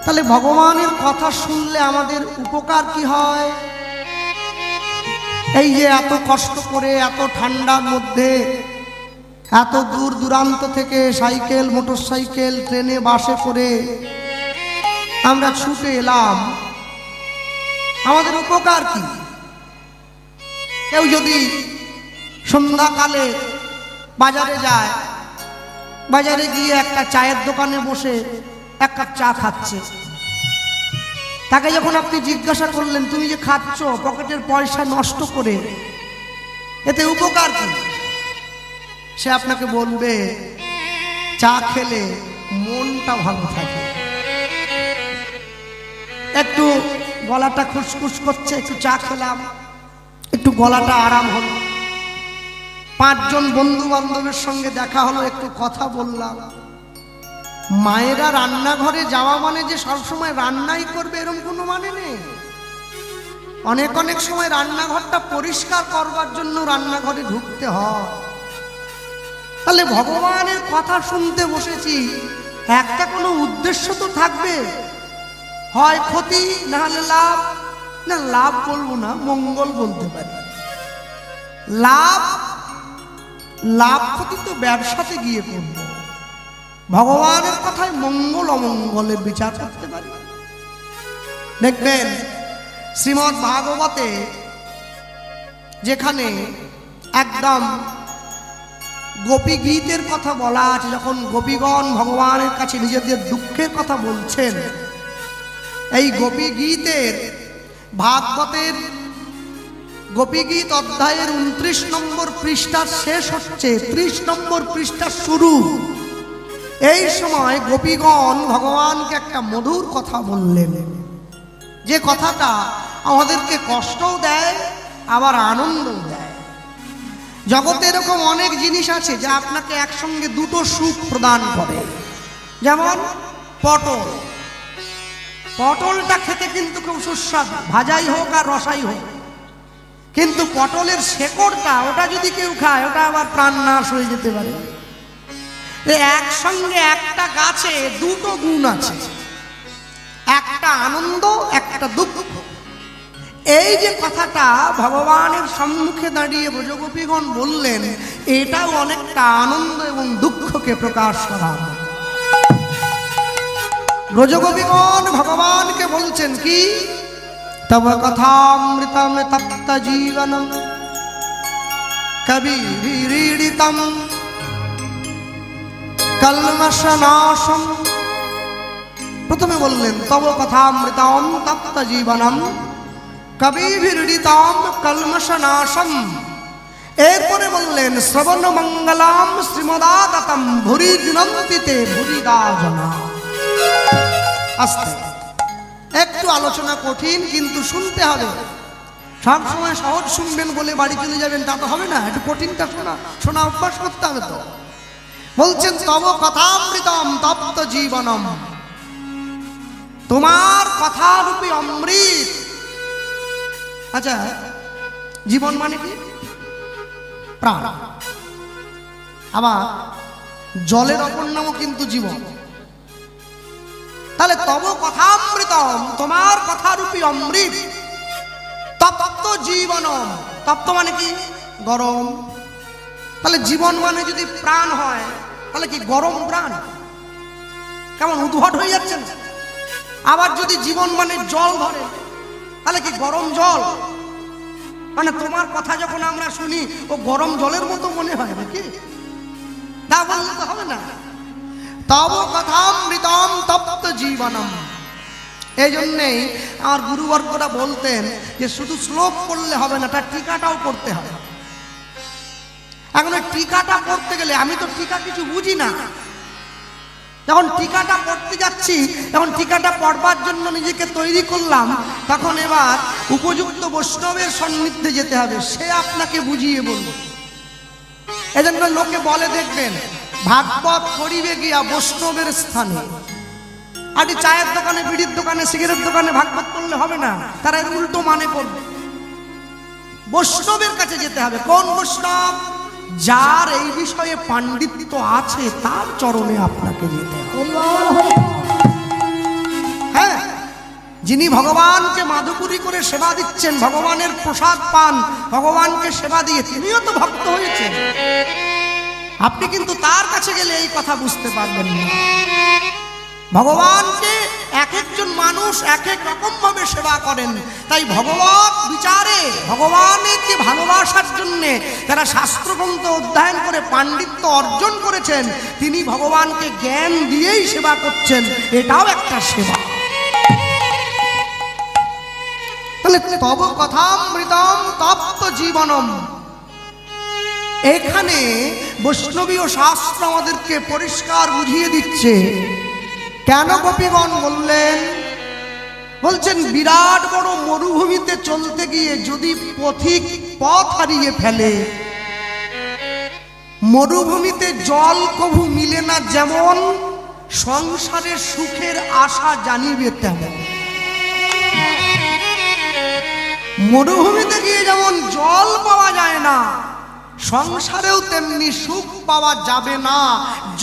তাহলে ভগবানের কথা শুনলে আমাদের উপকার কি হয়? এই যে এত কষ্ট করে এত ঠান্ডার মধ্যে এত দূর দূরান্ত থেকে সাইকেল মোটরসাইকেল ট্রেনে বাসে করে আমরা ছুটে এলাম, আমাদের উপকার কি? কেউ যদি সন্ধ্যাকালে বাজারে যায়, বাজারে গিয়ে একটা চায়ের দোকানে বসে এক কাপ চা খাচ্ছে, তাকে যখন আপনি জিজ্ঞাসা করলেন তুমি যে খাচ্ছ পকেটের পয়সা নষ্ট করে, এতে উপকার কি? সে আপনাকে বলবে চা খেলে মনটা ভালো থাকে, একটু গলাটা খুসখুস করছে, একটু চা খেলাম, একটু গলাটা আরাম হলো, 5 জন বন্ধু বান্ধবের সঙ্গে দেখা হলো, একটু কথা বললাম। মায়েরা রান্নাঘরে যাওয়া মানে যে সবসময় রান্নাই করবে এরকম কোনো মানে নেই। অনেক অনেক সময় রান্নাঘরটা পরিষ্কার করবার জন্য রান্নাঘরে ঢুকতে হয়। তাহলে ভগবানের কথা শুনতে বসেছি, একটা কোনো উদ্দেশ্য তো থাকবে, হয় ক্ষতি না হলে লাভ। না লাভ বলবো না, মঙ্গল বলতে পারি। লাভ লাভ ক্ষতি তো ব্যবসাতে গিয়ে করবো, ভগবানের কথায় মঙ্গল অমঙ্গলের বিচার করতে পারি। দেখবেন শ্রীমদ্ ভাগবতে যেখানে একদম গোপী গীতের কথা বলা আছে, যখন গোপীগণ ভগবানের কাছে নিজেদের দুঃখের কথা বলছেন, এই গোপী গীতের ভাগবতের গোপী গীত অধ্যায়ের 29 নম্বর পৃষ্ঠা শেষ হচ্ছে, 30 নম্বর পৃষ্ঠা শুরু। এই সময় গোপীগণ ভগবানকে একটা মধুর কথা বললেন, যে কথাটা আমাদেরকে কষ্টও দেয় আবার আনন্দও দেয়। জগতে এরকম অনেক জিনিস আছে যা আপনাকে একসঙ্গে দুটো সুখ প্রদান করে। যেমন পটল, পটলটা খেতে কিন্তু খুব সুস্বাদু, ভাজাই হোক আর রসাই হোক, কিন্তু পটলের শেকড়টা ওটা যদি কেউ খায় ওটা আবার প্রাণনাশ হয়ে যেতে পারে। একসঙ্গে একটা গাছে দুটো গুণ আছে, একটা আনন্দ একটা দুঃখ। এই যে কথাটা ভগবানের সম্মুখে দাঁড়িয়ে ব্রজগোপীগণ বললেন, এটাও অনেকটা আনন্দ এবং দুঃখকে প্রকাশ করা। ব্রজগোপীগণ ভগবানকে বলছেন কি, তব কথামৃতম তপ্ত জীবনম কবিভিরীড়িতম কলমশনাশম। প্রথমে বললেন তব কথামৃতম তপ্ত জীবনম কবিভিরীড়িতম কলমশনাশম। এরপরে বললেন শ্রবণ মঙ্গলাম শ্রীমদাততম ভুরি দিনন্তিতে ভুরিদা জনা। আস্তে একটু আলোচনা কঠিন, কিন্তু শুনতে হবে। সব সময় সহজ শুনবেন বলে বাড়ি চলে যাবেন তা তো হবে না, একটু কঠিনটা শোনা অভ্যাস করতে হবে। তো বলছেন তব কথামৃতম তপ্ত জীবনম, তোমার কথারূপী অমৃত। আচ্ছা, জীবন মানে কি? প্রাণ। আবার জলের অপর নামও কিন্তু জীবন। তাহলে তব কথামৃতম, তোমার কথারূপী অমৃত, তপ্ত জীবনম। তপ্ত মানে কি? গরম। তাহলে জীবন মানে যদি প্রাণ হয়, তাহলে কি গরম প্রাণ? কেমন উদ্ভট হয়ে যাচ্ছে না? আবার যদি জীবন মানে জল ধরে, তাহলে কি গরম জল? মানে তোমার কথা যখন আমরা শুনি ও গরম জলের মতো মনে হয় নাকি? তা বললে তো হবে না। তব কথামৃতম তপ্ত জীবনম। এই জন্যেই আমার গুরুবর্গরা বলতেন যে শুধু শ্লোক পড়লে হবে না, তার টিকাটাও পড়তে হবে। এখন ওই টিকাটা পড়তে গেলে, আমি তো টিকা কিছু বুঝি না, যখন টিকাটা পড়তে যাচ্ছি, যখন টিকাটা পড়বার জন্য নিজেকে তৈরি করলাম, তখন এবার উপযুক্ত বৈষ্ণবের সান্নিধ্যে যেতে হবে, সে আপনাকে বুঝিয়ে বলবে। এজন্য লোকে বলে, দেখবেন ভাগবত করিবে গিয়া বৈষ্ণবের স্থানে। আর চায়ের দোকানে, বিড়ির দোকানে, সিগারেট দোকানে ভাগবত করলে হবে না, তারা এর উল্টো মানে করবে। বৈষ্ণবের কাছে যেতে হবে। কোন বৈষ্ণব? যার এই বিষয়ে পাণ্ডিত্য আছে, তার চরণে আপনাকে যেতে হবে। যিনি ভগবানকে মাধুপুরি করে সেবা দিচ্ছেন, ভগবানের প্রসাদ পান, ভগবানকে সেবা দিয়ে তিনিও তো ভক্ত হয়েছেন। আপনি কিন্তু তার কাছে গেলে এই কথা বুঝতে পারবেন না। ভগবানকে এক একজন মানুষ এক এক রকম ভাবে সেবা করেন। তাই ভগবত বিচারে ভগবানকে ভালোবাসার জন্যে যারা শাস্ত্রগ্রন্থ অধ্যয়ন করে পাণ্ডিত্য অর্জন করেছেন, তিনি ভগবানকে জ্ঞান দিয়েই সেবা করছেন, এটাও একটা সেবা। তাহলে তব কথামৃতম তপ্ত জীবনম, এখানে বৈষ্ণবীয় শাস্ত্র আমাদেরকে পরিষ্কার বুঝিয়ে দিচ্ছে। কেন গোপীগণ বললেন? বলছেন বিরাট বড় মরুভূমিতে চলতে গিয়ে যদি পথিক পথ হারিয়ে ফেলে, মরুভূমিতে জল কভু মিলে না যেমন, সংসারে সুখের আশা জানিবে তেমন। মরুভূমিতে গিয়ে যেমন জল পাওয়া যায় না, সংসারেও তেমনি সুখ পাওয়া যাবে না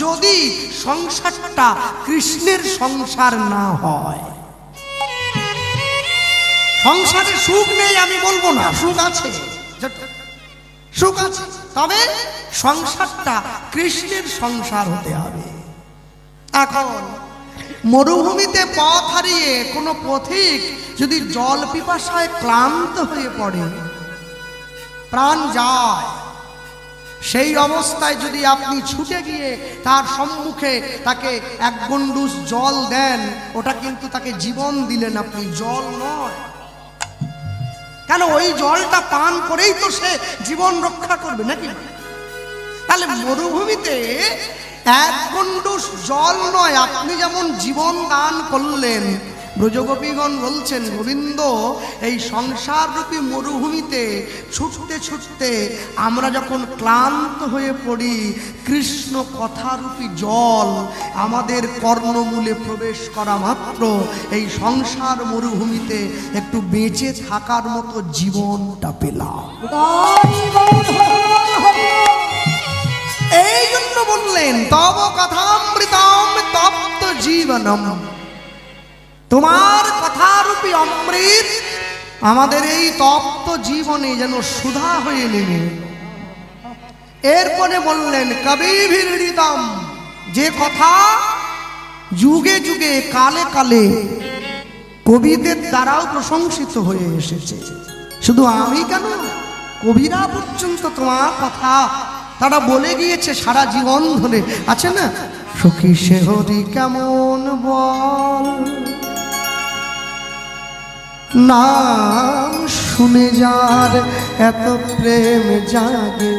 যদি সংসারটা কৃষ্ণের সংসার না হয়। সংসারে সুখ নেই আমি বলবো না, সুখ আছে, সুখ আছে, তবে সংসারটা কৃষ্ণের সংসার হতে হবে। এখন মরুভূমিতে পথ হারিয়ে কোনো পথিক যদি জল পিপাসায় ক্লান্ত হয়ে পড়ে, প্রাণ যায়, সেই অবস্থায় যদি আপনি ছুটে গিয়ে তার সম্মুখে তাকে এক গন্ডুস জল দেন, ওটা কিন্তু তাকে জীবন দিলেন আপনি, জল নয়। কেন? ওই জলটা পান করেই তো সে জীবন রক্ষা করবে নাকি? তাহলে মরুভূমিতে এক গন্ডুস জল নয়, আপনি যেমন জীবন দান করলেন, ব্রজগোপীগণ বলছেন গোবিন্দ এই সংসার রূপী মরুভূমিতে ছুটতে ছুটতে আমরা যখন ক্লান্ত হয়ে পড়ি, কৃষ্ণ কথারূপী জল আমাদের কর্ণমূলে প্রবেশ করা মাত্র এই সংসার মরুভূমিতে একটু বেঁচে থাকার মতো জীবনটা পেলাম। এই জন্য বললেন তব কথামৃতম তপ্ত জীবনম, তোমার কথারূপী অমৃত আমাদের এই তপ্ত জীবনে যেন সুধা হয়ে নেবে। এরপরে বললেন কবিভির্হৃদম, যে কথা যুগে যুগে কালে কালে কবিদের দ্বারাও প্রশংসিত হয়ে এসেছে। শুধু আমি কেন, কবিরা পর্যন্ত তোমার কথা তারা বলে গিয়েছে সারা জীবন ধরে। আছে না, সখী সে হরি কেমন বল, নাম শুনে যার এত প্রেম জাগে,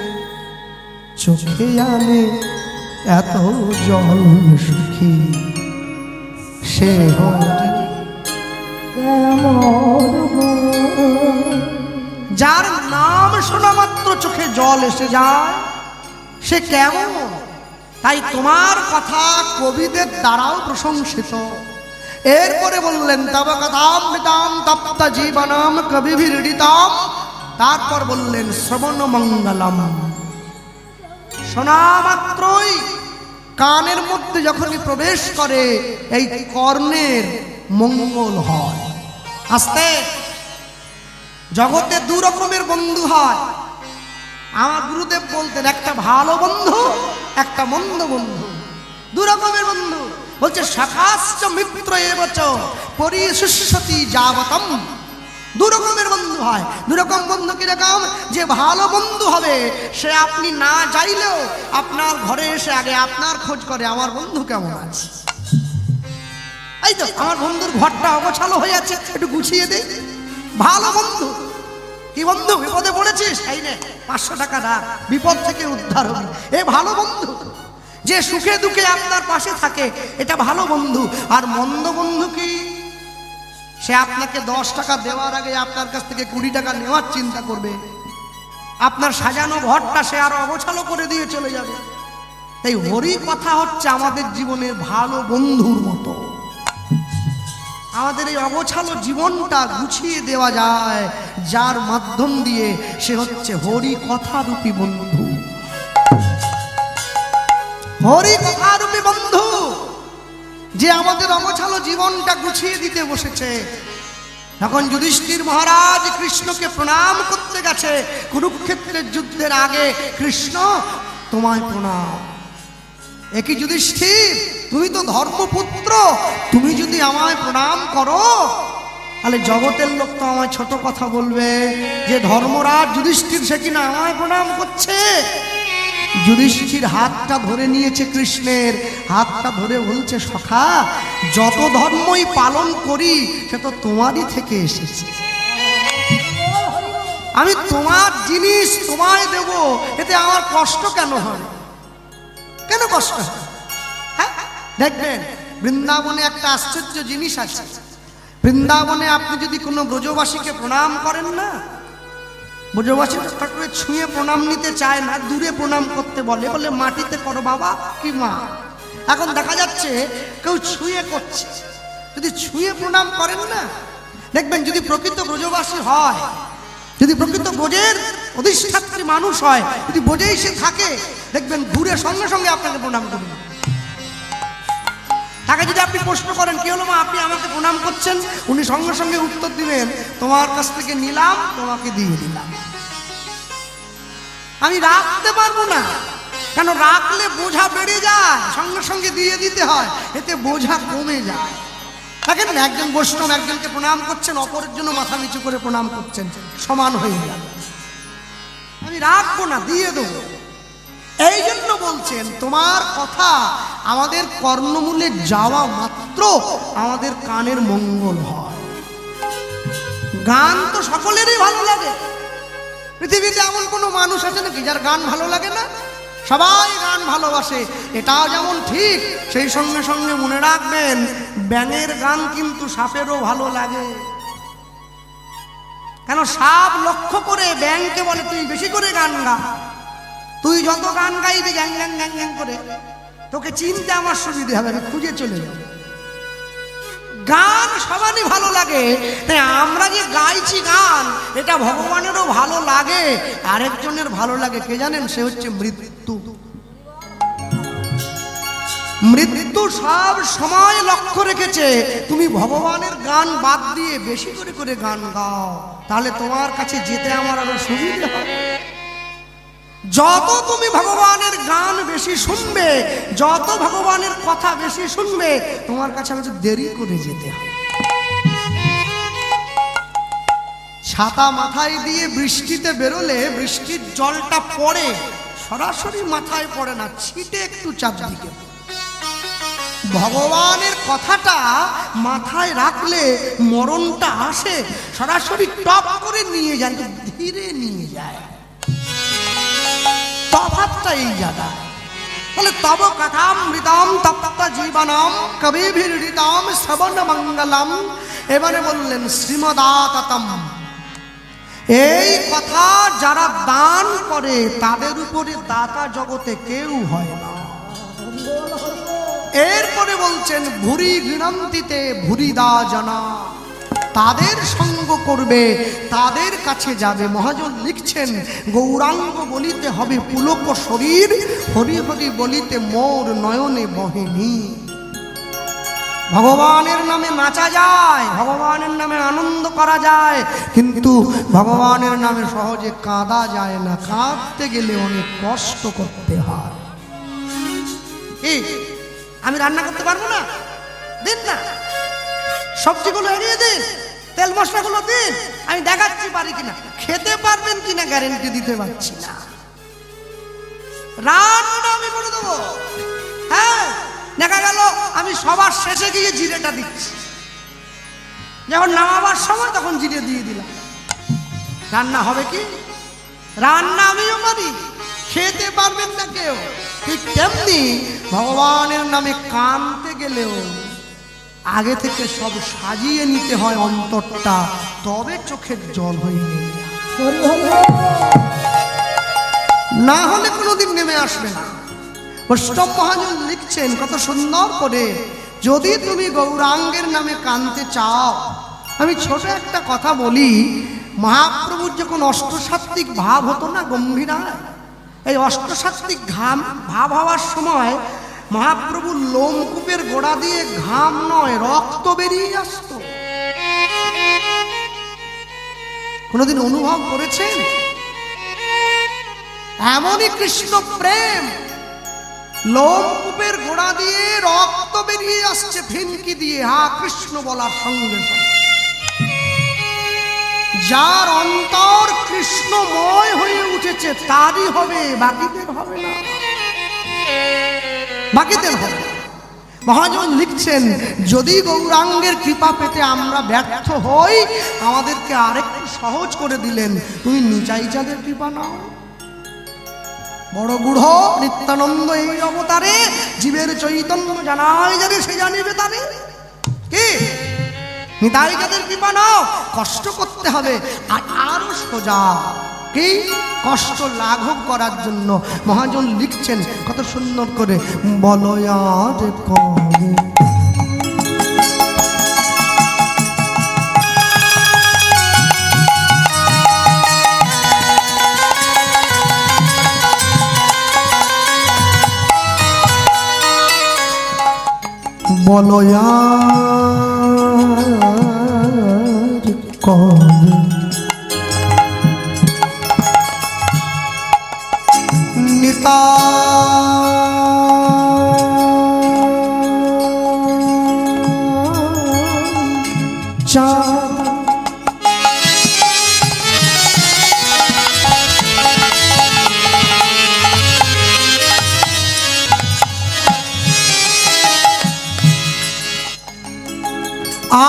চোখে আনে এত জল সুখী সে হরি কেমন বল। যার নাম শোনা মাত্র চোখে জল এসে যায়, সে কেমন? তাই তোমার কথা কবিদের দ্বারাও প্রশংসিত। এরপরে বললেন তব কথামৃতম তপ্ত জীবনম কবিভির্হৃদম, তারপর বললেন শ্রবণ মঙ্গলম, শোনা মাত্রই কানের মধ্যে যখনই প্রবেশ করে এই কর্ণের মঙ্গল হয়। আস্তে জগতে দু রকমের বন্ধু হয়। আমার গুরুদেব বলতেন একটা ভালো বন্ধু, একটা মন্দ বন্ধু। দু রকমের বন্ধু বলছে শাখাশ্চ মিত্র এবচ পরিশুষ্যতি যাবতম। দু রকমের বন্ধু হয়। দু রকম বন্ধু কিরকম? যে ভালো বন্ধু হবে সে আপনি না চাইলেও আপনার ঘরে এসে আগে আপনার খোঁজ করে আমার বন্ধু কেমন আছে। এই তো আমার বন্ধুর ঘরটা অগোছালো হয়ে আছে, একটু গুছিয়ে দে। ভালো বন্ধু। কি বন্ধু, বিপদে পড়েছিস, এই নে 500 টাকা দাও, বিপদ থেকে উদ্ধার হবি। এ ভালো বন্ধু। যে সুখে দুঃখে আপনার পাশে থাকে, এটা ভালো বন্ধু। আর মন্দ বন্ধু কি? সে আপনাকে 10 টাকা দেওয়ার আগে আপনার কাছ থেকে 20 টাকা নেওয়ার চিন্তা করবে। আপনার সাজানো ঘরটা সে আরো অগোছালো করে দিয়ে চলে যাবে। তাই হরি কথা হচ্ছে আমাদের জীবনের ভালো বন্ধুর মতো। আমাদের এই অগোছালো জীবনটা গুছিয়ে দেওয়া যায় যার মাধ্যম দিয়ে, সে হচ্ছে হরি কথারূপী বন্ধু। হরি কথারূপী বন্ধু যে আমাদের অগোছালো জীবনটা গুছিয়ে দিতে বসেছে। এখন যুধিষ্ঠির মহারাজ কৃষ্ণকে প্রণাম করতে গেছে কুরুক্ষেত্রের যুদ্ধের আগে। কৃষ্ণ তোমায় প্রণাম। একই যুধিষ্ঠির, তুমি তো ধর্মপুত্র, তুমি যদি আমায় প্রণাম করো তাহলে জগতের লোক তো আমায় ছোট কথা বলবে যে ধর্মরাজ যুধিষ্ঠির সে কিনা আমায় প্রণাম করছে। যুধিষ্ঠির হাতটা ধরে নিয়েছে কৃষ্ণের, হাতটা ধরে বলছে সখা যত ধর্মই পালন করি সে তো তোমারই থেকে এসেছে। আমি তোমার জিনিস তোমায় দেব, এতে আমার কষ্ট কেন হয়? কেন কষ্ট হয়? হ্যাঁ, দেখবেন বৃন্দাবনে একটা আশ্চর্য জিনিস আছে। বৃন্দাবনে আপনি যদি কোনো ব্রজবাসীকে প্রণাম করেন না, ব্রজবাসী ঠাকুরের ছুঁয়ে প্রণাম নিতে চায় না, দূরে প্রণাম করতে বলে, বলে মাটিতে করো বাবা কি মা। এখন দেখা যাচ্ছে কেউ ছুঁয়ে করছে। যদি ছুঁয়ে প্রণাম করেন না, দেখবেন যদি প্রকৃত ব্রজবাসী হয়, যদি প্রকৃত ব্রজের অধিষ্ঠাত্রী মানুষ হয়, যদি ব্রজেই সে থাকে, দেখবেন ঘুরে সঙ্গে সঙ্গে আপনাকে প্রণাম করবে। তাকে যদি আপনি প্রশ্ন করেন কি হলো মা আপনি আমাকে প্রণাম করছেন, উনি সঙ্গে সঙ্গে উত্তর দিবেন তোমার কাছ থেকে নিলাম তোমাকে দিয়ে দিলাম। আমি রাখতে পারবো না, কেন রাখলে বোঝা বেড়ে যায়, সঙ্গে সঙ্গে দিয়ে দিতে হয়, এতে বোঝা কমে যায়। দেখেন একজন বৈষ্ণব একজনকে প্রণাম করছেন, অপরের জন্য মাথা নিচু করে প্রণাম করছেন, সমান হয়ে গেল। আমি রাখবো না, দিয়ে দেবো। এই জন্য বলছেন তোমার কথা আমাদের কর্ণমূলে যাওয়া মাত্র আমাদের কানের মঙ্গল হয়। গান তো সকলেরই ভালো লাগে, পৃথিবীতে এমন কোনো মানুষ আছে নাকি যার গান ভালো লাগে না? সবাই গান ভালোবাসে, এটাও যেমন ঠিক, সেই সঙ্গে সঙ্গে মনে রাখবেন ব্যাঙের গান কিন্তু সাপেরও ভালো লাগে। কেন সাপ লক্ষ্য করে ব্যাঙকে বলে তুই বেশি করে গান গা, তুই যত গান গাইবি গ্যাং গ্যাং গ্যাং গ্যাং করে তোকে চিনতে আমার সুবিধে হবে, আমি খুঁজে চলে যাব। গান সবারই ভালো লাগে, তাই আমরা যে গাইছি গান এটা ভগবানেরও ভালো লাগে, আরেকজনের ভালো লাগে, কে জানেন? সে হচ্ছে মৃত্যু। মৃত্যু সব সময় লক্ষ্য রেখেছে তুমি ভগবানের গান বাদ দিয়ে বেশি করে করে গান গাও, তাহলে তোমার কাছে যেতে আমার আরো সুবিধে হবে। যত তুমি ভগবানের গান বেশি শুনবে, যত ভগবানের কথা বেশি শুনবে, তোমার কাছে আমাদের দেরি করে যেতে হবে। ছাতা মাথায় দিয়ে বৃষ্টিতে বেরোলে বৃষ্টির জলটা পড়ে, সরাসরি মাথায় পড়ে না, ছিটে একটু চারদিকে। ভগবানের কথাটা মাথায় রাখলে মরণটা আসে, সরাসরি টপ করে নিয়ে যায়, ধীরে নিয়ে যায়। তফাৎটা এই জায়গা। বলে তব কথামৃতম তপ্ত জীবনম কবিভিরৃতাম শ্রবণ মঙ্গলম। এবারে বললেন শ্রীমদাততম, এই কথা যারা দান করে তাদের উপরে দাতা জগতে কেউ হয় না। এরপরে বলছেন ভুরি গৃণন্তিতে ভুরিদা জানা, তাদের সঙ্গ করবে, তাদের কাছে যাবে। মহাজন লিখছেন গৌরাঙ্গ বলিতে হবে পুলক শরীর, হরি হরি বলিতে মোর নয়নে বহেনি। ভগবানের নামে নাচা যায়, ভগবানের নামে আনন্দ করা যায়, কিন্তু ভগবানের নামে সহজে কাঁদা যায় না, কাঁদতে গেলে অনেক কষ্ট করতে হয়। আমি রান্না করতে পারবো না, দিন না, সবজিগুলো এগিয়ে দিন, তেল মশলাগুলো দিন, আমি দেখাচ্ছি পারি কিনা। খেতে পারবেন কিনা গ্যারেন্টি দিতে পারছি না। রান্না আমি করে দেবো, হ্যাঁ, দেখা গেল আমি সবার শেষে গিয়ে জিরেটা দিচ্ছি, যখন নামাবার সময় তখন জিরে দিয়ে দিলাম। রান্না হবে কি? রান্না আমিও পারি, খেতে পারবেন না কেউ। ঠিক তেমনি ভগবানের নামে কানতে গেলেও আগে থেকে সব সাজিয়ে নিতে হয় অন্তরটা, তবে চোখের জল হয়ে নেমে, না হলে কোনোদিন নেমে আসবে না। বৈষ্ণব মহাজন লিখছেন কত সুন্দর করে, যদি তুমি গৌরাঙ্গের নামে কানতে চাও। আমি ছোট একটা কথা বলি, মহাপ্রভুর যখন অষ্টসাত্ত্বিক ভাব হতো না গম্ভীরায়, এই অষ্টসাত্ত্বিক ভাব হওয়ার সময় মহাপ্রভুর লোমকূপের গোড়া দিয়ে ঘাম নয় রক্ত বেরিয়ে আসতো। কোনোদিন অনুভব করেছেন? এমনই কৃষ্ণ প্রেম, লোমকূপের গোড়া দিয়ে রক্ত বেরিয়ে আসছে ফিনকি দিয়ে, হা কৃষ্ণ বলার সঙ্গে সঙ্গে। যার অন্তর কৃষ্ণময় হয়ে উঠেছে তারই হবে, বাকিদের হবে না, বাকিদের হবে। মহাজন লিখছেন, যদি গৌরাঙ্গের কৃপা পেতে আমরা ব্যর্থ হই, আমাদেরকে আরেকটু সহজ করে দিলেন, তুমি নিচাই চাঁদের কৃপা নাও। বড় গুঢ় নিত্যানন্দ এই অবতারে জীবের চৈতন্য জানাই জানে, সে জানিবে তারে। কি নিতাই চাঁদের কৃপা নাও, কষ্ট করতে হবে, আর আরো সোজা কি কষ্ট লাঘব করার জন্য মহাজন লিখছেন কত সুন্দর করে, বলয়ার কবে বলয়ার কবে নিতা চাঁদ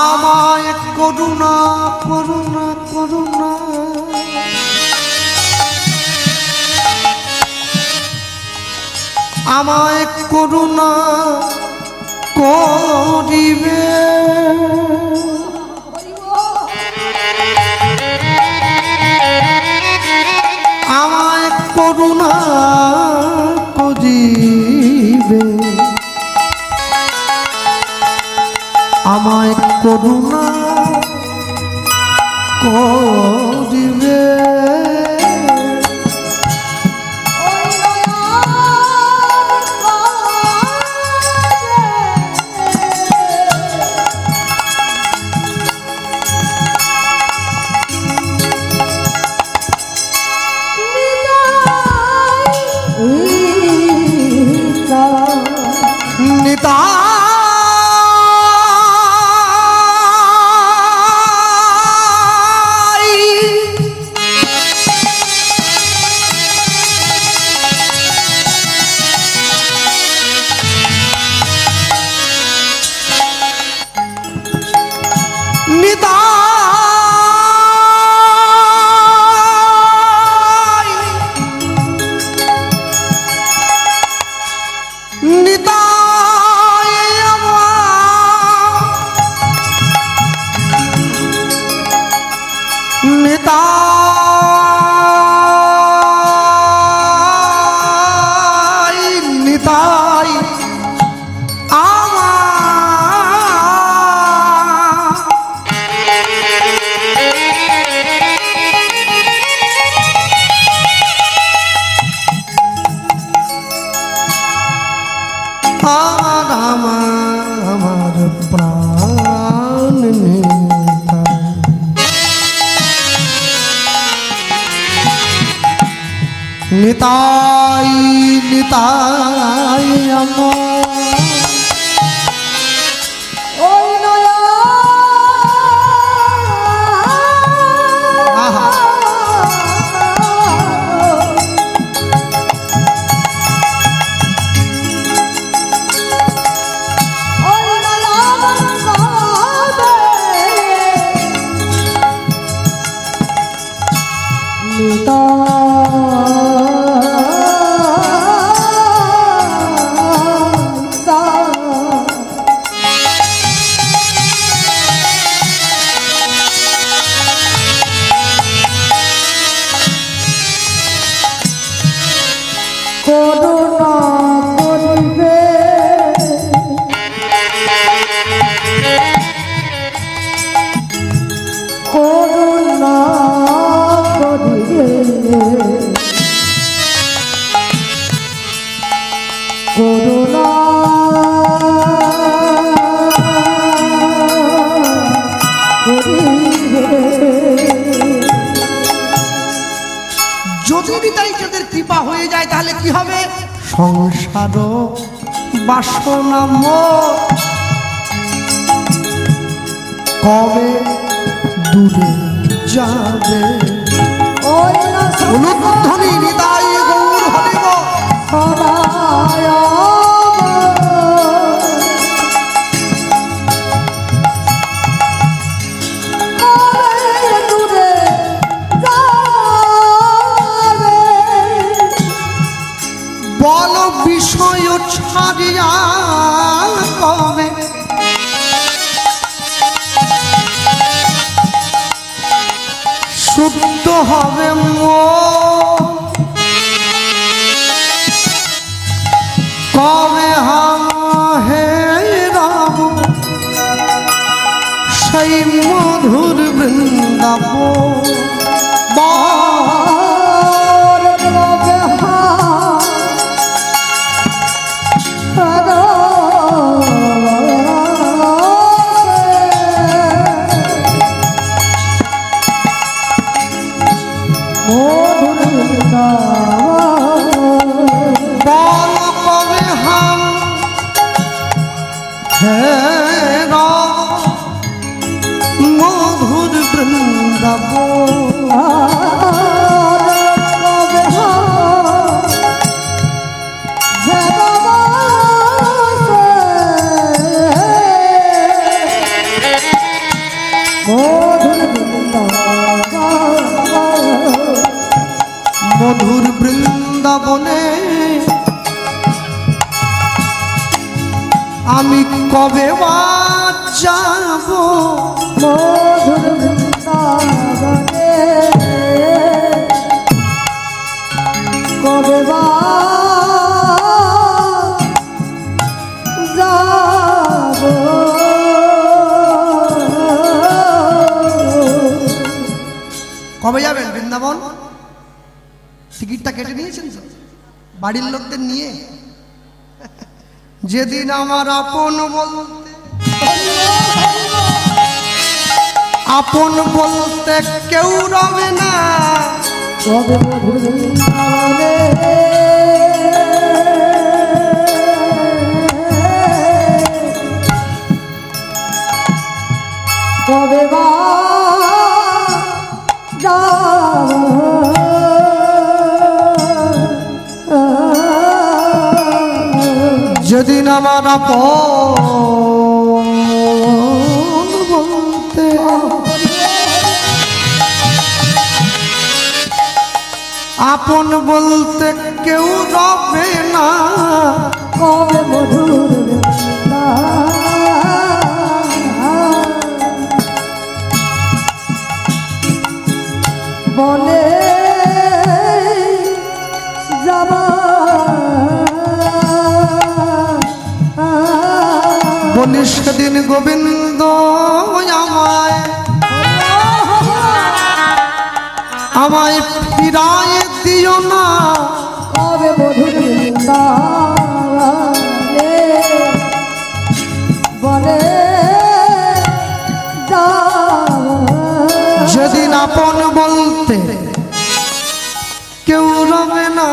আমায় করুণা করুণা করুণা আমায় করুণা করিবে, আমায় করুণা করিবে, আমায় করুণা করিবে। আমার প্রাণ নিতাই নিতাই আমার ওই নয়া নিতাই যদি কৃপা হয়ে যায় তাহলে কি হবে? সংসার বাসনা মোর কবে দূরে যাবে। অনুধ্বনি নিতাই গৌর হরিব বল বিষয় ছাড়িয়া কবে শুদ্ধ হবে কবে হে রাম সেই মধুর বৃন্দাবন। মধুর বৃন্দাবন মধুর বৃন্দাবনে আমি কবে বা যাব। মধুর বৃন্দাবনে কবে বা যাব। কবে যাবেন বৃন্দাবন? টিকিটটা কেটে নিয়েছেন তো বাড়ির লোকদের নিয়ে? যেদিন আমার আপন বলতে কেউ রবে না কবে কবে বা যেদিন আমার বলতে আপন বলতে কেউ রবে না কবে মধুর বলে যাবা বলি সেদিন গোবিন্দ আমায় ফিরায় দিও না কবে মধুর বলে যেদিন আপন বলতে কেউ রবে না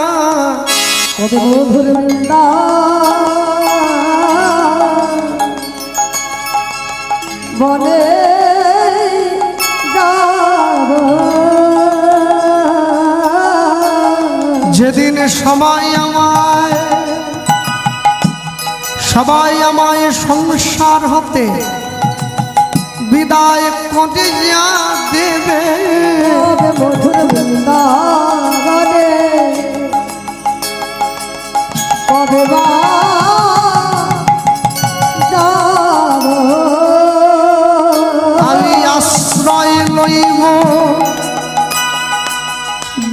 কবে মধুর বলে যেদিন সবাই আমায় সংসার হতে বিদায় করে দেবে মধুর বৃন্দাবনে কবে বা আমি আশ্রয় লইব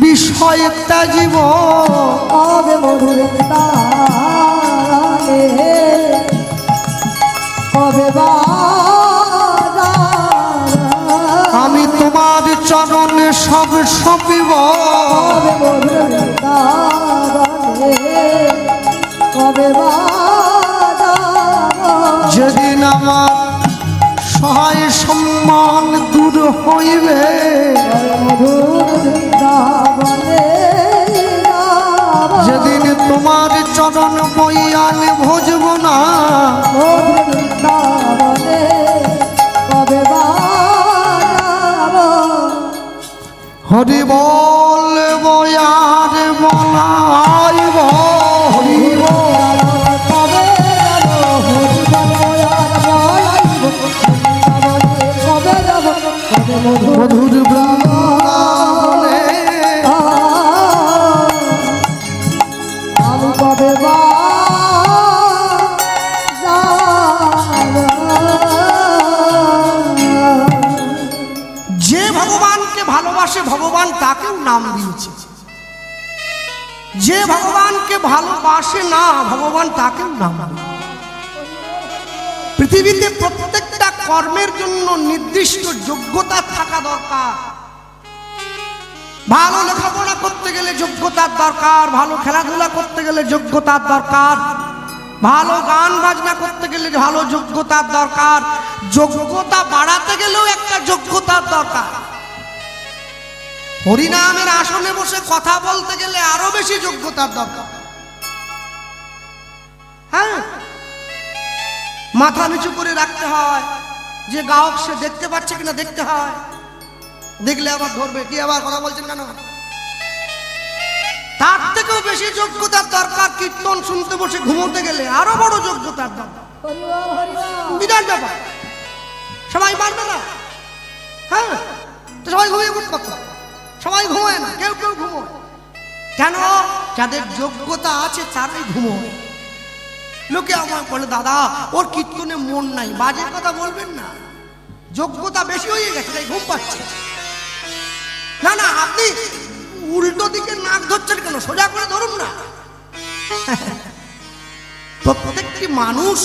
বিষয় ত্যাজিব কবে মধুর কবে বা আমি তোমার চরণে সব সপিব কবে বা যেদিন আমার সহায় সম্মান দূর হইবে যেদিন তোমার চরণ বইয়ান ভজব না বৃন্দাবনে কবে হরি বল বয়ার বলাইব হরি বল কবে কবে যাব কবে মধুর বৃন্দাবনে আমি কবে যে ভগবানকে ভালোবাসে ভগবান তাকেও নাম দিয়েছে, যে ভগবানকে ভালোবাসে না ভগবান তাকেও নাম দিয়েছে। পৃথিবীতে প্রত্যেকটা কর্মের জন্য নির্দিষ্ট যোগ্যতা থাকা দরকার। ভালো লেখাপড়া করতে গেলে যোগ্যতার দরকার, ভালো খেলাধুলা করতে গেলে যোগ্যতার দরকার, ভালো গান বাজনা করতে গেলে ভালো যোগ্যতার দরকার, যোগ্যতা বাড়াতে গেলেও একটা যোগ্যতার দরকার। হরিনামের আসনে বসে কথা বলতে গেলে আরো বেশি যোগ্যতার দরকার। হ্যাঁ, মাথা নিচু করে রাখতে হয়, যে গায়ক সে দেখতে পাচ্ছে কিনা দেখতে হয়, দেখলে আবার ধরবে, কি আবার কথা বলছেন কেন। তার থেকেও বেশি যোগ্যতার দরকার কীর্তন শুনতে বসে ঘুমোতে গেলে আরো বড় যোগ্যতার দরকার। বিরাট ব্যাপার, সবাই পারবে না। হ্যাঁ, তো সবাই ঘুমিয়ে পড়তে পারত, সবাই ঘুমায় না, কেউ কেউ ঘুমোয়। কেন? যাদের যোগ্যতা আছে তারাই ঘুমোয়। লোকে আমার বলে দাদা ওর কীর্তনে মন নাই, বাজে কথা বলবেন না, যোগ্যতা বেশি হয়ে গেছে তাই ঘুম পাচ্ছে। না না, আপনি উল্টো দিকে নাক ধরছেন কেন, সোজা করে ধরুন না। প্রত্যেকটি মানুষ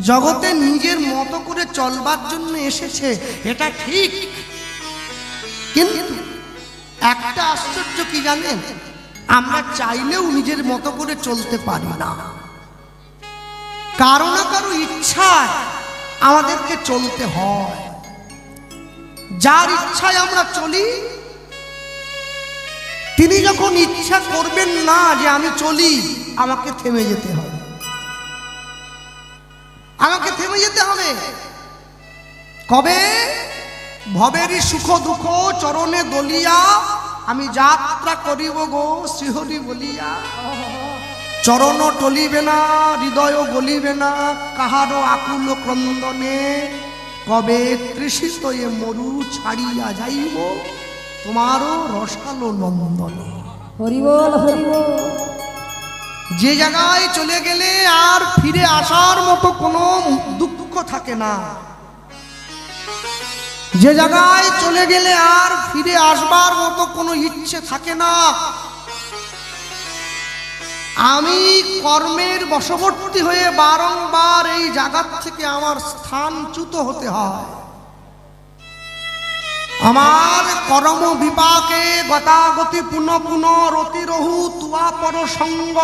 জগতে নিজের মতো করে চলবার জন্য এসেছে, এটা ঠিক, কিন্তু একটা আশ্চর্য কি জানেন, আমরা চাইলেও নিজের মতো করে চলতে পারি না। কারো না কারো ইচ্ছায় আমাদেরকে চলতে হয়। যার ইচ্ছায় আমরা চলি তিনি যখন ইচ্ছা করবেন না যে আমি চলি, আমাকে থেমে যেতে হবে, আমাকে থেমে যেতে হবে। কবে? ভবেরই সুখ দুঃখ চরণে দলিয়া আমি যাত্রা করিব গো শ্রীহরি বলিয়া। চরণ টলিবে না, হৃদয় গলিবে না, কাহারো আকুল ক্রন্দনে। কবে তৃষিত এ মরু ছাড়িয়া যাইব তোমারও রসালো নন্দনে। হরি বল হরি বল। যে জায়গায় চলে গেলে আর ফিরে আসার মতো কোনো দুঃখ থাকে না, যে জায়গায় চলে গেলে আর ফিরে আসবার মতো কোনো ইচ্ছে থাকে না। আমি কর্মের বশবর্তী হয়ে বারংবার এই জায়গা থেকে আমার স্থানচ্যুত হতে হয়। আমার কর্ম বিপাকে গতাগতি পুনঃ পুনঃ রতিরহু তুয়া পর সঙ্গ।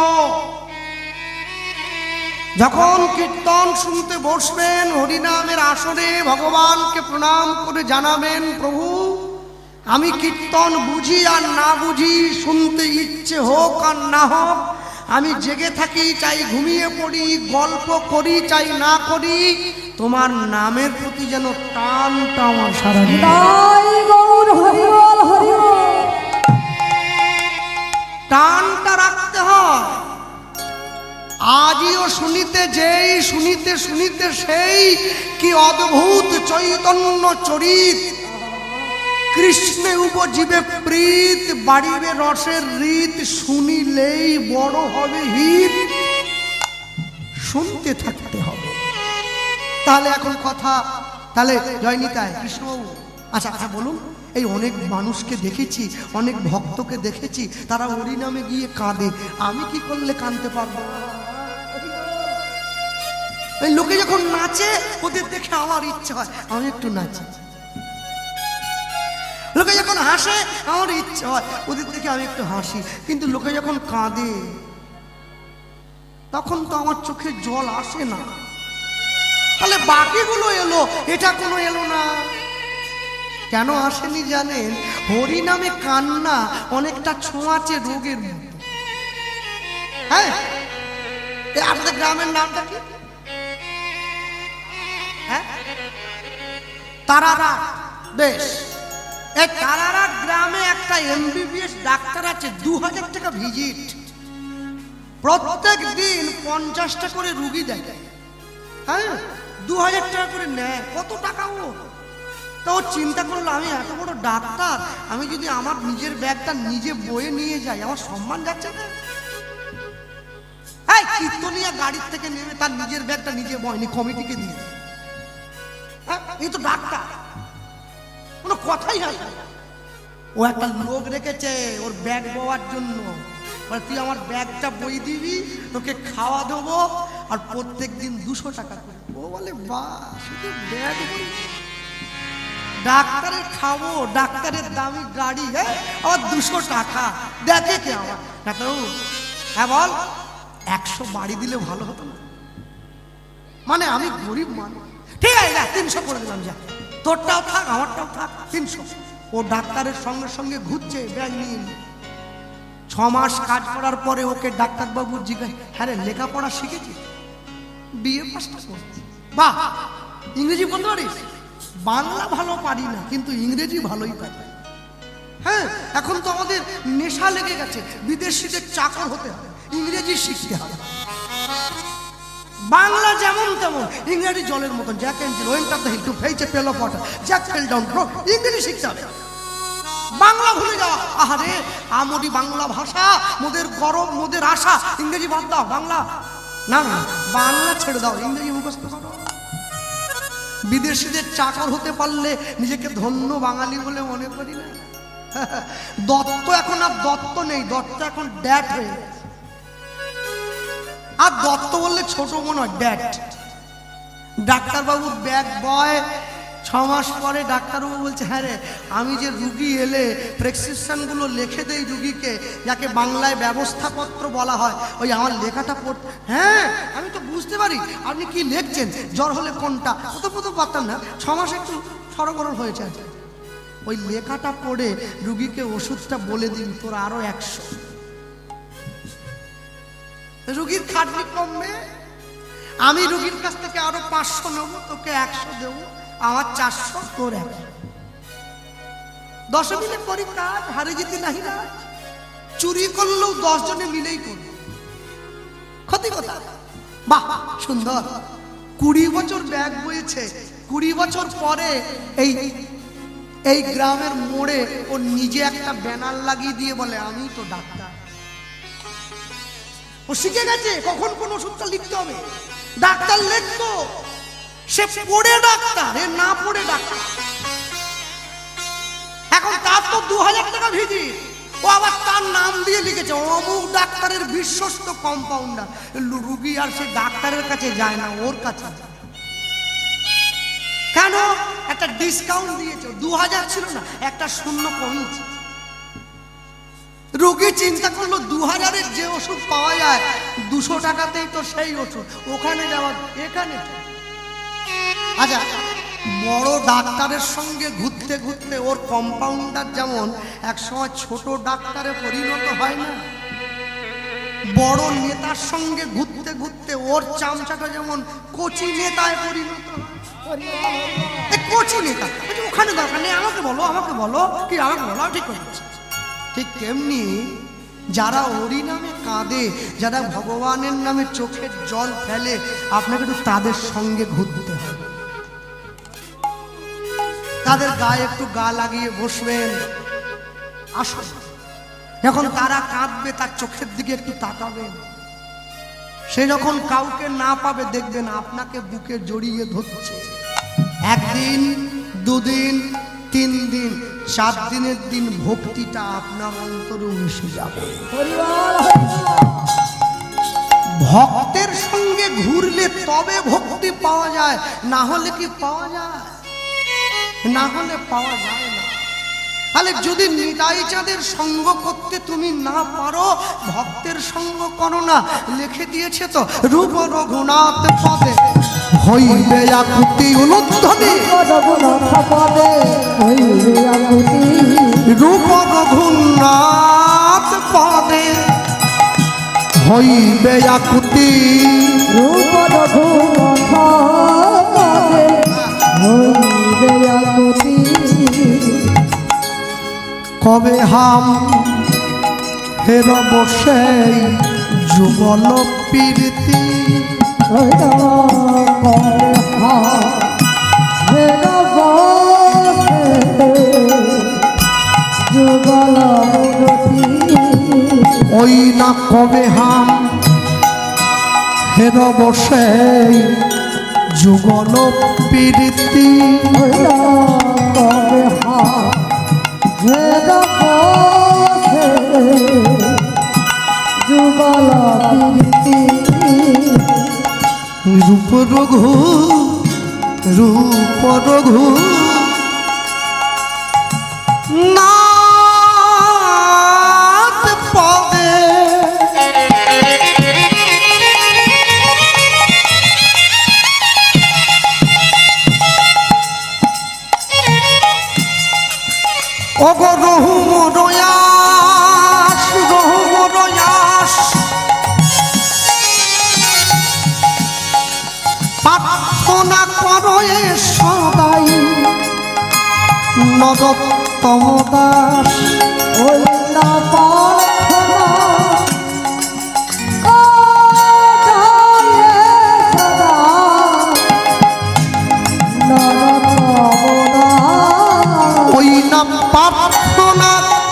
যখন কীর্তন শুনতে বসবেন, হরিনামের আসরে ভগবানকে প্রণাম করে জানাবেন, প্রভু আমি কীর্তন বুঝি আর না বুঝি, শুনতে ইচ্ছে হোক আর না হোক, আমি জেগে থাকি চাই ঘুমিয়ে পড়ি, গল্প করি চাই না করি, তোমার নামের প্রতি যেন টানটা আমার সারা টানটা রাখতে হয়। আজিও শুনিতে যেই, শুনিতে শুনিতে সেই, কি অদ্ভুত চৈতন্য চরিত। কৃষ্ণে উপজীবে প্রীত, বাড়িবে রসের রীত, শুনিলেই বড় হবে হিত, শুনতে থাকতে হবে। তাহলে এখন কথা, তাহলে জয়নিতাই কৃষ্ণবাবু, আচ্ছা আচ্ছা বলুন, এই অনেক মানুষকে দেখেছি, অনেক ভক্তকে দেখেছি, তারা হরিনামে গিয়ে কাঁদে, আমি কি করলে কাঁদতে পারবো? এই লোকে যখন নাচে ওদের দেখে আমার ইচ্ছে হয় আমি একটু নাচি, লোকে যখন হাসে আমার ইচ্ছে হয় ওদের দেখে আমি একটু হাসি, কিন্তু লোকে যখন কাঁদে তখন তো আমার চোখে জল আসে না। তাহলে বাকিগুলো এলো, এটা কোনো এলো না। কেন আসেনি জানেন? হরি নামে কান্না অনেকটা ছোঁয়াচে রোগের মতো। হ্যাঁ, আপনাদের গ্রামের নামটা কি? হ্যাঁ, তারারাট। বেশ, এই তারারাট গ্রামে একটা MBBS ডাক্তার আছে, 2000 টাকা ভিজিট, প্রত্যেক দিন 50টা করে রুগী দেখে। হ্যাঁ, 2000 টাকা করে নেয়। কত টাকা ও? তো ও চিন্তা করলো, আমি এত বড় ডাক্তার, আমি যদি আমার নিজের ব্যাগটা নিজে বয়ে নিয়ে যাই, আমার সম্মান যাচ্ছে না। এই কীর্তনিয়া গাড়ির থেকে নেমে তার নিজের ব্যাগটা নিজে বয়নি, কমিটিকে দিয়ে দেয়। এই তো ডাক্তার, কোনো কথাই হয়। ও একটা লোক রেখেছে ওর ব্যাগ বওয়ার জন্য। তুই আমার ব্যাগটা বই দিবি, তোকে খাওয়া দেবো, আর প্রত্যেক দিন 200 টাকা করে। ও বলে, বাহ, শুধু ব্যাগ বই, ডাক্তারের খাবো, ডাক্তারের দামি গাড়ি, হ্যাঁ, আবার 200 টাকা দেখে কে আমার ডাক্তারবাবু? হ্যাঁ বল, 100 বাড়ি দিলে ভালো হতো না? মানে আমি গরিব মানুষ। ঠিক আছে, 300 করে দিলাম, যা, তোরটাও থাক আমারটাও থাক, 300। ও ডাক্তারের সঙ্গে সঙ্গে ঘুরছে ব্যাগ নিয়ে নিয়ে। 6 মাস কাজ করার পরে ওকে ডাক্তারবাবু জিজ্ঞাসা, হ্যাঁ রে, লেখাপড়া শিখেছি? বিএ পাসটা করছি। বাহ, ইংরেজি বলতে পারিস? বাংলা ভালো পারি না, কিন্তু ইংরেজি ভালোই পারি। হ্যাঁ, এখন তো আমাদের নেশা লেগে গেছে, বিদেশিদের চাকর হতে হবে, ইংরেজি শিখতে হবে। বাংলা যেমন তেমন, ইংরেজি জলের মতন। Jack and Jill went up the hill to fetch a pail of water, Jack fell down bro. ইংরেজি শিখতে হবে, বাংলা ভুলে যাওয়া। আহারে, আমরি বাংলা ভাষা, মোদের গরব, মোদের আশা। ইংরেজি বাদ দাও, বাংলা না, না, বাংলা ছেড়ে দাও, ইংরেজি মুখস্থ করো। বিদেশিদের চাকর হতে পারলে নিজেকে ধন্য বাঙালি বলে মনে করি না। দত্ত এখন আর দত্ত নেই, দত্ত এখন ড্যাট হয়ে গেছে। আর দত্ত বললে ছোট মনে হয়, ড্যাট। ডাক্তারবাবুর ব্যাগ বয়। 6 মাস পরে ডাক্তারবাবু বলছে, হ্যাঁ রে, আমি যে রুগী এলে প্রেসক্রিপশনগুলো লিখে দেই রুগীকে, যাকে বাংলায় ব্যবস্থাপত্র বলা হয়, ওই আমার লেখাটা পড়। হ্যাঁ, আমি তো বুঝতে পারি আপনি কি লিখছেন, জ্বর হলে কোনটা, প্রথম পারতাম না, 6 মাস একটু সরগরম হয়েছে। ওই লেখাটা পড়ে রুগীকে ওষুধটা বলে দিন, তোর আরো 100। রুগীর খাটনি কমবে, আমি রুগীর কাছ থেকে আরো 500 নেবো, তোকে 100 দেবো, আমার 400, তোর 100। 10 মিলে করি কাজ, হারে যেতে নাহি রাজ। চুরি করলেও 10 জনে মিলেই করবে, ক্ষতি কথা। বাহ, সুন্দর। 20 বছর ব্যাগ বয়েছে। 20 বছর পরে এই গ্রামের মোড়ে ও নিজে একটা ব্যানার লাগিয়ে দিয়ে বলে, আমি তো ডাক্তার। ও শিখে গেছে কখন কোন ওষুধটা লিখতে হবে। ডাক্তার লিখতো, সে পড়ে ডাক্তার, এ না পড়ে ডাক্তার। এখন তার তো 2000 টাকা ভিজিট, ও আবার তার নাম দিয়ে লিখেছে, অমুক ডাক্তারের বিশ্বস্ত কম্পাউন্ডার। রুগী আর সে ডাক্তারের কাছে যায় না, ওর কাছে। কেন? একটা ডিসকাউন্ট দিয়েছে, 2000 ছিল না, একটা 0 কমিয়েছে। রোগী চিন্তা করলো, 2000-এর যে ওষুধ পাওয়া যায় 200 টাকাতেই তো সেই ওষুধ, ওখানে যাওয়া এখানে। আচ্ছা, বড় ডাক্তারের সঙ্গে ঘুরতে ঘুরতে ওর কম্পাউন্ডার যেমন একসময় ছোট ডাক্তারে পরিণত হয় না, বড় নেতার সঙ্গে ঘুরতে ঘুরতে ওর চামচাটা যেমন কোচি নেতায় পরিণত হয়। কোচি নেতা, ওখানে দরকার নেই, আমাকে বলো, আমাকে বলো, কি আমাকে বলো, ঠিক করে দিচ্ছি। ঠিক তেমনি যারা হরি নামে কাঁদে, যারা ভগবানের নামে চোখের জল ফেলে, আপনাকে একটু তাদের সঙ্গে ঘুরতে হবে, তাদের গায়ে একটু গা লাগিয়ে বসবেন। আসুন, যখন তারা কাঁদবে তার চোখের দিকে একটু তাকাবেন। সে যখন কাউকে না পাবে দেখবেন আপনাকে বুকে জড়িয়ে ধরছে। 1 দিন, 2 দিন, 3 দিন, 4 দিনের দিন ভক্তিটা আপনার অন্তরে মিশে যাবে। ভক্তের সঙ্গে ঘুরলে তবে ভক্তি পাওয়া যায়, না হলে কি পাওয়া যায়? না হলে পাওয়া যায় না। তাহলে যদি নিতাই চাঁদের সঙ্গ করতে তুমি না পারো, ভক্তের সঙ্গ করো না। লিখে দিয়েছে তো, রূপ রঘুনাথ পদে হইবে আকুতি উলুধ্বনি রঘুনাথ পদে হইবে আকুতি রূপ রঘুনাথ পদে হইবে আকুতি রূপ রঘুনাথ পদে হইবে আকুতি কবে হাম হেরব সেই যুগল প্রীতি ওই না কবে হাম হেরব সেই যুগল প্রীতি রূপ রঘু রূপ রঘু নাথ পদে ওগো রহুম রয়াস রহুম রয়াস প্রার্থনা করো এ সদাই নরোত্তম দাস ওই না প্রার্থনা ওই না প্রার্থনা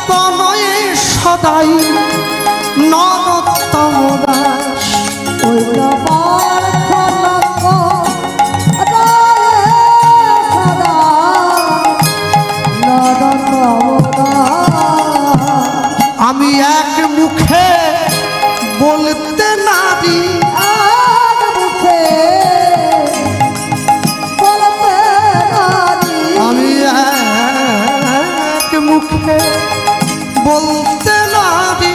করো এ সদাই নরোত্তম দাস ওই না আমি এক মুখে বলতে নারী আমি এক মুখে বলতে নারী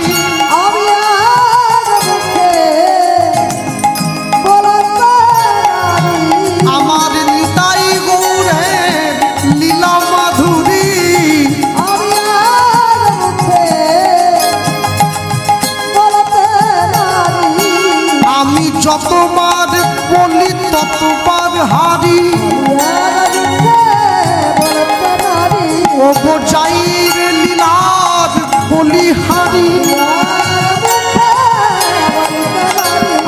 আমার নিতাই গৌরের লীলা মাধুরী আমি যতবার বলি ততবার হারি ও যাইর লীলার বলি হারি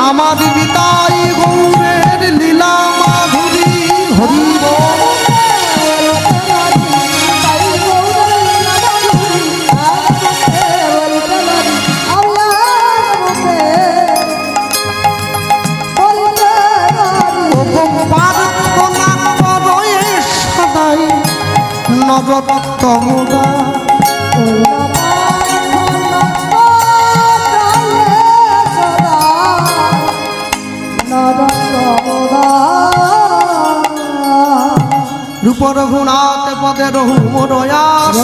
আমার নিতাই গৌরের লীলা মাধুরী হরি বল। প্রার্থনা করো এ সদাই নরোত্তম দাস রূপ রঘুনাথ পদে রহুম রয়াস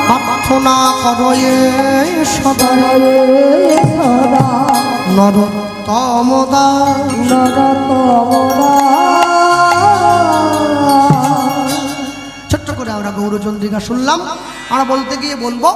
প্রার্থনা করো এ সদাই নরোত্তম দাস ছোট্ট করে আমরা গৌরচন্দ্রিকা শুনলাম। আমরা বলতে গিয়ে বলবো